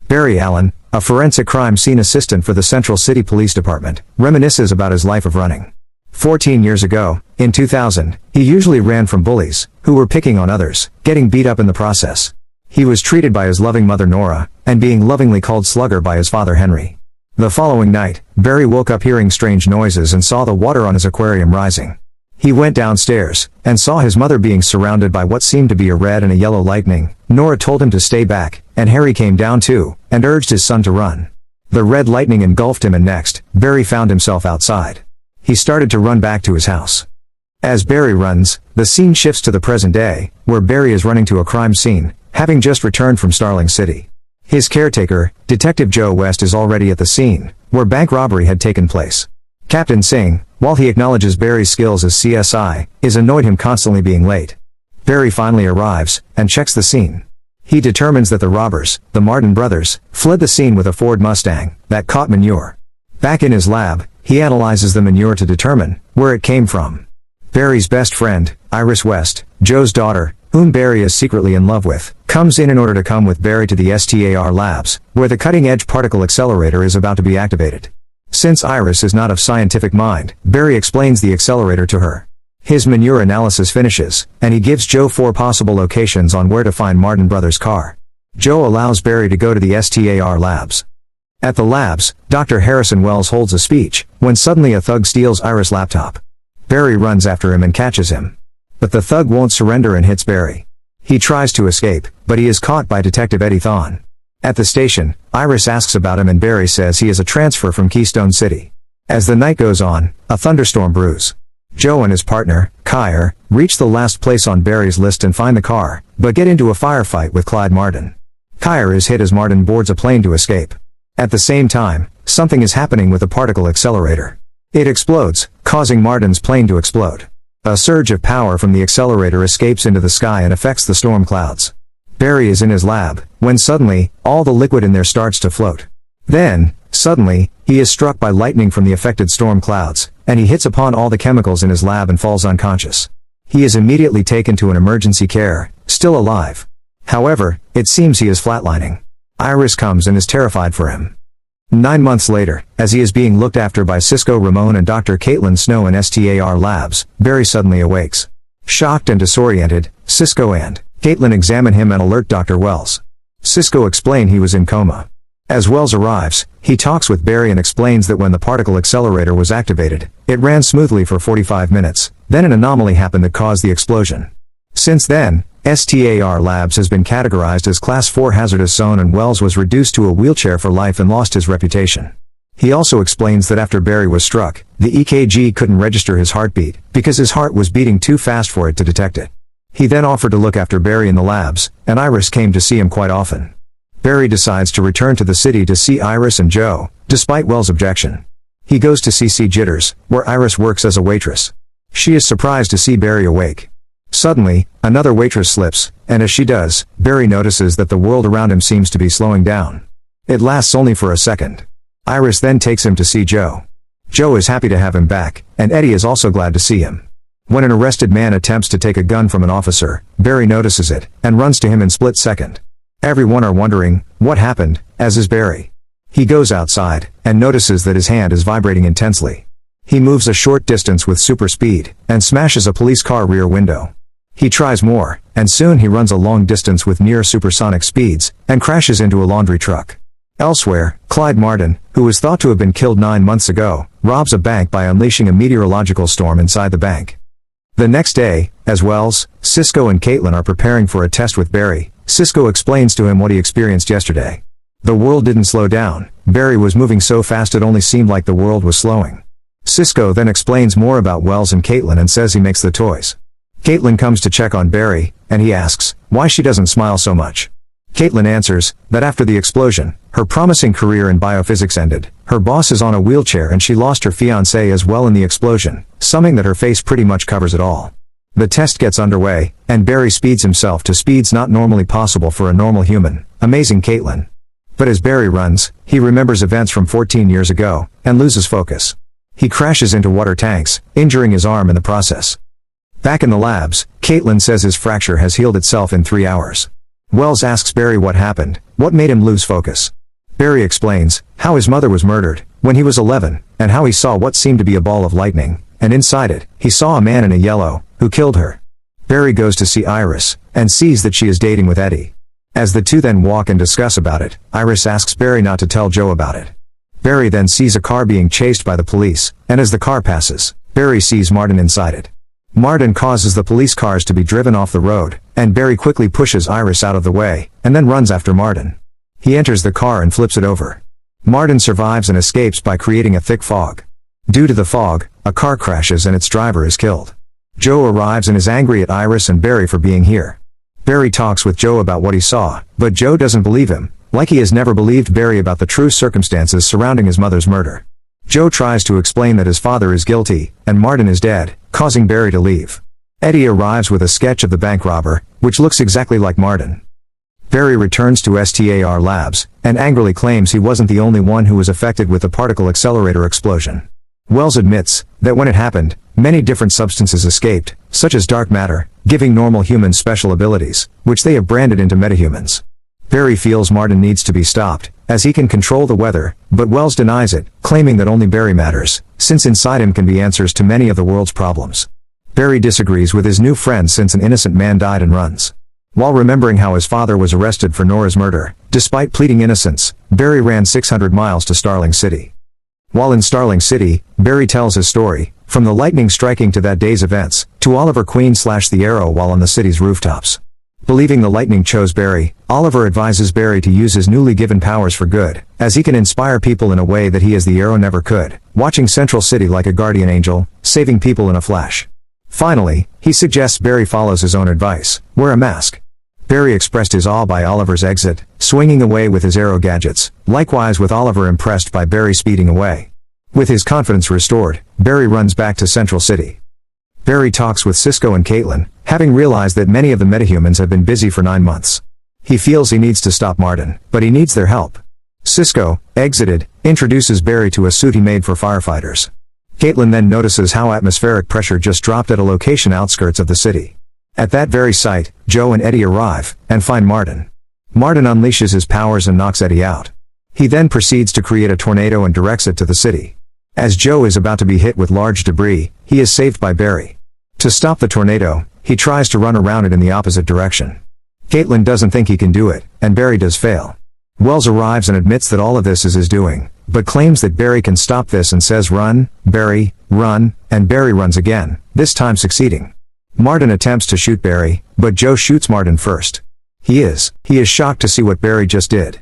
Barry Allen, a forensic crime scene assistant for the Central City Police Department, reminisces about his life of running. 14 years ago, in 2000, he usually ran from bullies, who were picking on others, getting beat up in the process. He was treated by his loving mother Nora, and being lovingly called Slugger by his father Henry. The following night, Barry woke up hearing strange noises and saw the water on his aquarium rising. He went downstairs, and saw his mother being surrounded by what seemed to be a red and a yellow lightning. Nora told him to stay back, and Harry came down too, and urged his son to run. The red lightning engulfed him, and next, Barry found himself outside. He started to run back to his house. As Barry runs, the scene shifts to the present day, where Barry is running to a crime scene, having just returned from Starling City. His caretaker, Detective Joe West, is already at the scene, where bank robbery had taken place. Captain Singh, while he acknowledges Barry's skills as CSI, is annoyed him constantly being late. Barry finally arrives, and checks the scene. He determines that the robbers, the Martin brothers, fled the scene with a Ford Mustang that caught manure. Back in his lab, he analyzes the manure to determine where it came from. Barry's best friend, Iris West, Joe's daughter, whom Barry is secretly in love with, comes in order to come with Barry to the STAR labs, where the cutting-edge particle accelerator is about to be activated. Since Iris is not of scientific mind, Barry explains the accelerator to her. His manure analysis finishes, and he gives Joe 4 possible locations on where to find Martin Brothers' car. Joe allows Barry to go to the STAR labs. At the labs, Dr. Harrison Wells holds a speech, when suddenly a thug steals Iris' laptop. Barry runs after him and catches him. But the thug won't surrender and hits Barry. He tries to escape, but he is caught by Detective Eddie Thon. At the station, Iris asks about him and Barry says he is a transfer from Keystone City. As the night goes on, a thunderstorm brews. Joe and his partner, Kyer, reach the last place on Barry's list and find the car, but get into a firefight with Clyde Martin. Kyer is hit as Martin boards a plane to escape. At the same time, something is happening with the particle accelerator. It explodes, causing Martin's plane to explode. A surge of power from the accelerator escapes into the sky and affects the storm clouds. Barry is in his lab, when suddenly, all the liquid in there starts to float. Then, suddenly, he is struck by lightning from the affected storm clouds, and he hits upon all the chemicals in his lab and falls unconscious. He is immediately taken to an emergency care, still alive. However, it seems he is flatlining. Iris comes and is terrified for him. 9 months later, as he is being looked after by Cisco Ramon and Dr. Caitlin Snow in STAR labs, Barry suddenly awakes. Shocked and disoriented, Cisco and Caitlin examine him and alert Dr. Wells. Cisco explains he was in coma. As Wells arrives, he talks with Barry and explains that when the particle accelerator was activated, it ran smoothly for 45 minutes, then an anomaly happened that caused the explosion. Since then, STAR Labs has been categorized as Class 4 hazardous zone and Wells was reduced to a wheelchair for life and lost his reputation. He also explains that after Barry was struck, the EKG couldn't register his heartbeat, because his heart was beating too fast for it to detect it. He then offered to look after Barry in the labs, and Iris came to see him quite often. Barry decides to return to the city to see Iris and Joe, despite Wells' objection. He goes to CC Jitters, where Iris works as a waitress. She is surprised to see Barry awake. Suddenly, another waitress slips, and as she does, Barry notices that the world around him seems to be slowing down. It lasts only for a second. Iris then takes him to see Joe. Joe is happy to have him back, and Eddie is also glad to see him. When an arrested man attempts to take a gun from an officer, Barry notices it, and runs to him in split second. Everyone are wondering what happened, as is Barry. He goes outside, and notices that his hand is vibrating intensely. He moves a short distance with super speed, and smashes a police car rear window. He tries more, and soon he runs a long distance with near supersonic speeds, and crashes into a laundry truck. Elsewhere, Clyde Martin, who was thought to have been killed 9 months ago, robs a bank by unleashing a meteorological storm inside the bank. The next day, as Wells, Cisco and Caitlin are preparing for a test with Barry, Cisco explains to him what he experienced yesterday. The world didn't slow down, Barry was moving so fast it only seemed like the world was slowing. Cisco then explains more about Wells and Caitlin and says he makes the toys. Caitlin comes to check on Barry, and he asks why she doesn't smile so much. Caitlin answers that after the explosion, her promising career in biophysics ended, her boss is on a wheelchair and she lost her fiancé as well in the explosion, summing that her face pretty much covers it all. The test gets underway, and Barry speeds himself to speeds not normally possible for a normal human, amazing Caitlin. But as Barry runs, he remembers events from 14 years ago, and loses focus. He crashes into water tanks, injuring his arm in the process. Back in the labs, Caitlin says his fracture has healed itself in 3 hours. Wells asks Barry what happened, what made him lose focus. Barry explains how his mother was murdered when he was 11, and how he saw what seemed to be a ball of lightning, and inside it, he saw a man in a yellow, who killed her. Barry goes to see Iris, and sees that she is dating with Eddie. As the two then walk and discuss about it, Iris asks Barry not to tell Joe about it. Barry then sees a car being chased by the police, and as the car passes, Barry sees Martin inside it. Martin causes the police cars to be driven off the road, and Barry quickly pushes Iris out of the way, and then runs after Martin. He enters the car and flips it over. Martin survives and escapes by creating a thick fog. Due to the fog, a car crashes and its driver is killed. Joe arrives and is angry at Iris and Barry for being here. Barry talks with Joe about what he saw, but Joe doesn't believe him, like he has never believed Barry about the true circumstances surrounding his mother's murder. Joe tries to explain that his father is guilty, and Martin is dead, causing Barry to leave. Eddie arrives with a sketch of the bank robber, which looks exactly like Martin. Barry returns to STAR labs, and angrily claims he wasn't the only one who was affected with the particle accelerator explosion. Wells admits that when it happened, many different substances escaped, such as dark matter, giving normal humans special abilities, which they have branded into metahumans. Barry feels Martin needs to be stopped, as he can control the weather, but Wells denies it, claiming that only Barry matters, since inside him can be answers to many of the world's problems. Barry disagrees with his new friend since an innocent man died and runs. While remembering how his father was arrested for Nora's murder, despite pleading innocence, Barry ran 600 miles to Starling City. While in Starling City, Barry tells his story, from the lightning striking to that day's events, to Oliver Queen/the Arrow while on the city's rooftops. Believing the lightning chose Barry, Oliver advises Barry to use his newly given powers for good, as he can inspire people in a way that he as the Arrow never could, watching Central City like a guardian angel, saving people in a flash. Finally, he suggests Barry follows his own advice, wear a mask. Barry expressed his awe by Oliver's exit, swinging away with his Arrow gadgets, likewise with Oliver impressed by Barry speeding away. With his confidence restored, Barry runs back to Central City. Barry talks with Cisco and Caitlin, having realized that many of the metahumans have been busy for 9 months. He feels he needs to stop Martin, but he needs their help. Cisco, exited, introduces Barry to a suit he made for firefighters. Caitlin then notices how atmospheric pressure just dropped at a location outskirts of the city. At that very site, Joe and Eddie arrive, and find Martin. Martin unleashes his powers and knocks Eddie out. He then proceeds to create a tornado and directs it to the city. As Joe is about to be hit with large debris, he is saved by Barry. To stop the tornado, he tries to run around it in the opposite direction. Caitlin doesn't think he can do it, and Barry does fail. Wells arrives and admits that all of this is his doing, but claims that Barry can stop this and says run, Barry, run, and Barry runs again, this time succeeding. Martin attempts to shoot Barry, but Joe shoots Martin first. He is shocked to see what Barry just did.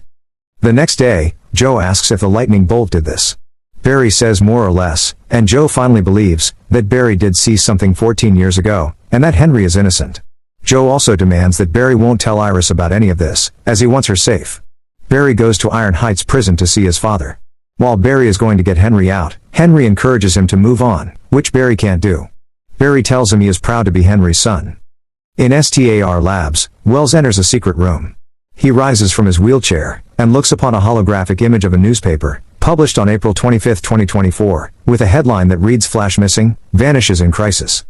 The next day, Joe asks if the lightning bolt did this. Barry says more or less, and Joe finally believes that Barry did see something 14 years ago, and that Henry is innocent. Joe also demands that Barry won't tell Iris about any of this, as he wants her safe. Barry goes to Iron Heights prison to see his father. While Barry is going to get Henry out, Henry encourages him to move on, which Barry can't do. Barry tells him he is proud to be Henry's son. In STAR labs, Wells enters a secret room. He rises from his wheelchair, and looks upon a holographic image of a newspaper, published on April 25, 2024, with a headline that reads Flash missing, vanishes in crisis.